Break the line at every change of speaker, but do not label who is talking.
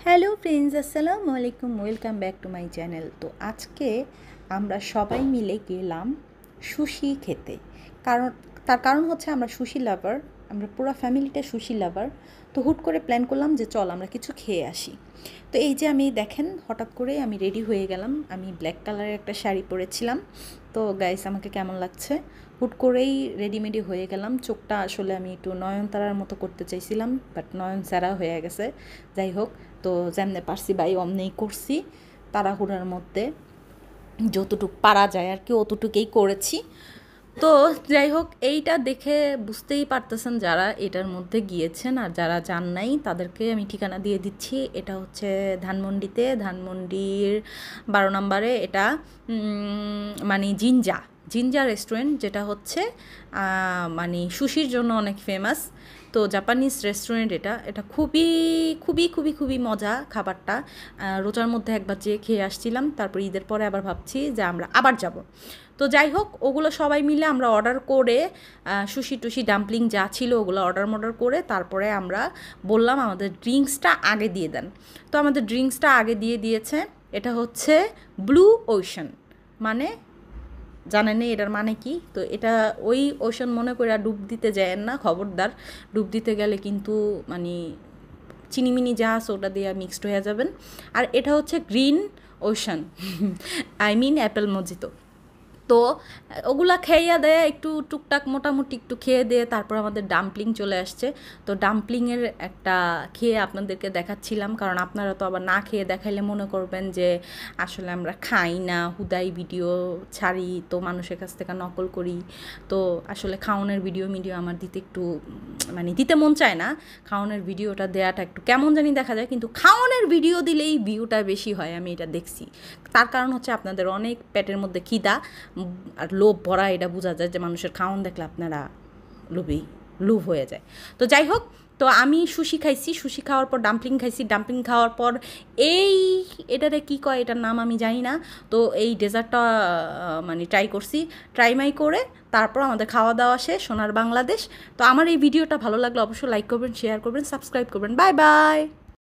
Hello friends, আসসালামু আলাইকুম, welcome back to my channel. তো আজকে আমরা সবাই মিলে গেলাম সুশি খেতে। কারণ তার কারণ হচ্ছে আমরা সুশি লাভার, আমরা পুরো ফ্যামিলিটা সুশি লাভার। তো হুট করে প্ল্যান করলাম যে চল আমরা কিছু খেয়ে আসি। তো এই যে আমি দেখেন হঠাৎ করে আমি রেডি হয়ে গেলাম। আমি ব্ল্যাক কালারের একটা শাড়ি পরেছিলাম। তো গাইস আমাকে কেমন লাগছে? হুট করেই রেডিমেডি হয়ে গেলাম। চোখটা আসলে আমি একটু নয়নতারার মতো করতে চাইছিলাম, বাট নয়নতারা হয়ে গেছে। যাই হোক, তো যেমনে পারছি ভাই অমনেই করছি, তাড়াহুড়ার মধ্যে যতটুক পারা যায় আর কি অতটুকুই করেছি। তো যাই হোক, এইটা দেখে বুঝতেই পারতেছেন যারা এটার মধ্যে গিয়েছেন, আর যারা যান নাই তাদেরকে আমি ঠিকানা দিয়ে দিচ্ছি। এটা হচ্ছে ধানমন্ডিতে, ধানমন্ডির 12 নম্বরে। এটা মানে জিঞ্জা জিঞ্জা রেস্টুরেন্ট, যেটা হচ্ছে মানে সুশির জন্য অনেক ফেমাস। তো জাপানিজ রেস্টুরেন্ট, এটা এটা খুবই খুবই খুবই খুবই মজা খাবারটা। রোজার মধ্যে একবার যেয়ে খেয়ে আসছিলাম, তারপর ঈদের পরে আবার ভাবছি যে আমরা আবার যাব। তো যাই হোক, ওগুলো সবাই মিলে আমরা অর্ডার করে সুশি টুশি ডাম্পলিং যা ছিল ওগুলো অর্ডার করে তারপরে আমরা বললাম আমাদের ড্রিঙ্কসটা আগে দিয়ে দেন। তো আমাদের ড্রিঙ্কসটা আগে দিয়ে দিয়েছে। এটা হচ্ছে ব্লু ওশান, মানে জানেন এটার মানে কি? তো এটা ওই ওশান মনে করে ডুব দিতে যায়েন না, খবরদার। ডুব দিতে গেলে কিন্তু মানে চিনিমিনি যা আছে ওটা দিয়ে মিক্সড হয়ে যাবেন। আর এটা হচ্ছে green ocean, I mean apple mojito. তো ওগুলা খেয়ে দেয় একটু টুকটাক মোটামুটি একটু খেয়ে দিয়ে তারপর আমাদের ডাম্পলিং চলে আসছে। তো ডাম্পলিংয়ের একটা খেয়ে আপনাদেরকে দেখাচ্ছিলাম, কারণ আপনারা তো আবার না খেয়ে দেখাইলে মনে করবেন যে আসলে আমরা খাই না, হুদাই ভিডিও ছাড়ি, তো মানুষের কাছ থেকে নকল করি। তো আসলে খাওয়ানোর ভিডিও আমার দিতে একটু মানে দিতে মন চায় না। খাওয়ানোর ভিডিওটা দেওয়াটা একটু কেমন জানি দেখা যায়, কিন্তু খাওয়ানোর ভিডিও দিলেই ভিউটা বেশি হয়, আমি এটা দেখছি। তার কারণ হচ্ছে আপনাদের অনেক পেটের মধ্যে খিদা আর লোভ ভরা, এটা বোঝা যায় যে মানুষের খাওয়ান দেখলে আপনারা লোভ হয়ে যায়। তো যাই হোক, তো আমি সুশি খাইছি, সুশি খাওয়ার পর ডাম্পলিং খাইছি, ডাম্পলিং খাওয়ার পর এই এটারে কী কয় এটার নাম আমি জানি না। তো এই ডেজার্টটা মানে ট্রাইমাই করে তারপর আমাদের খাওয়া দাওয়া শেষ, সোনার বাংলাদেশ। তো আমার এই ভিডিওটা ভালো লাগলে অবশ্যই লাইক করবেন, শেয়ার করবেন, সাবস্ক্রাইব করবেন। Bye bye.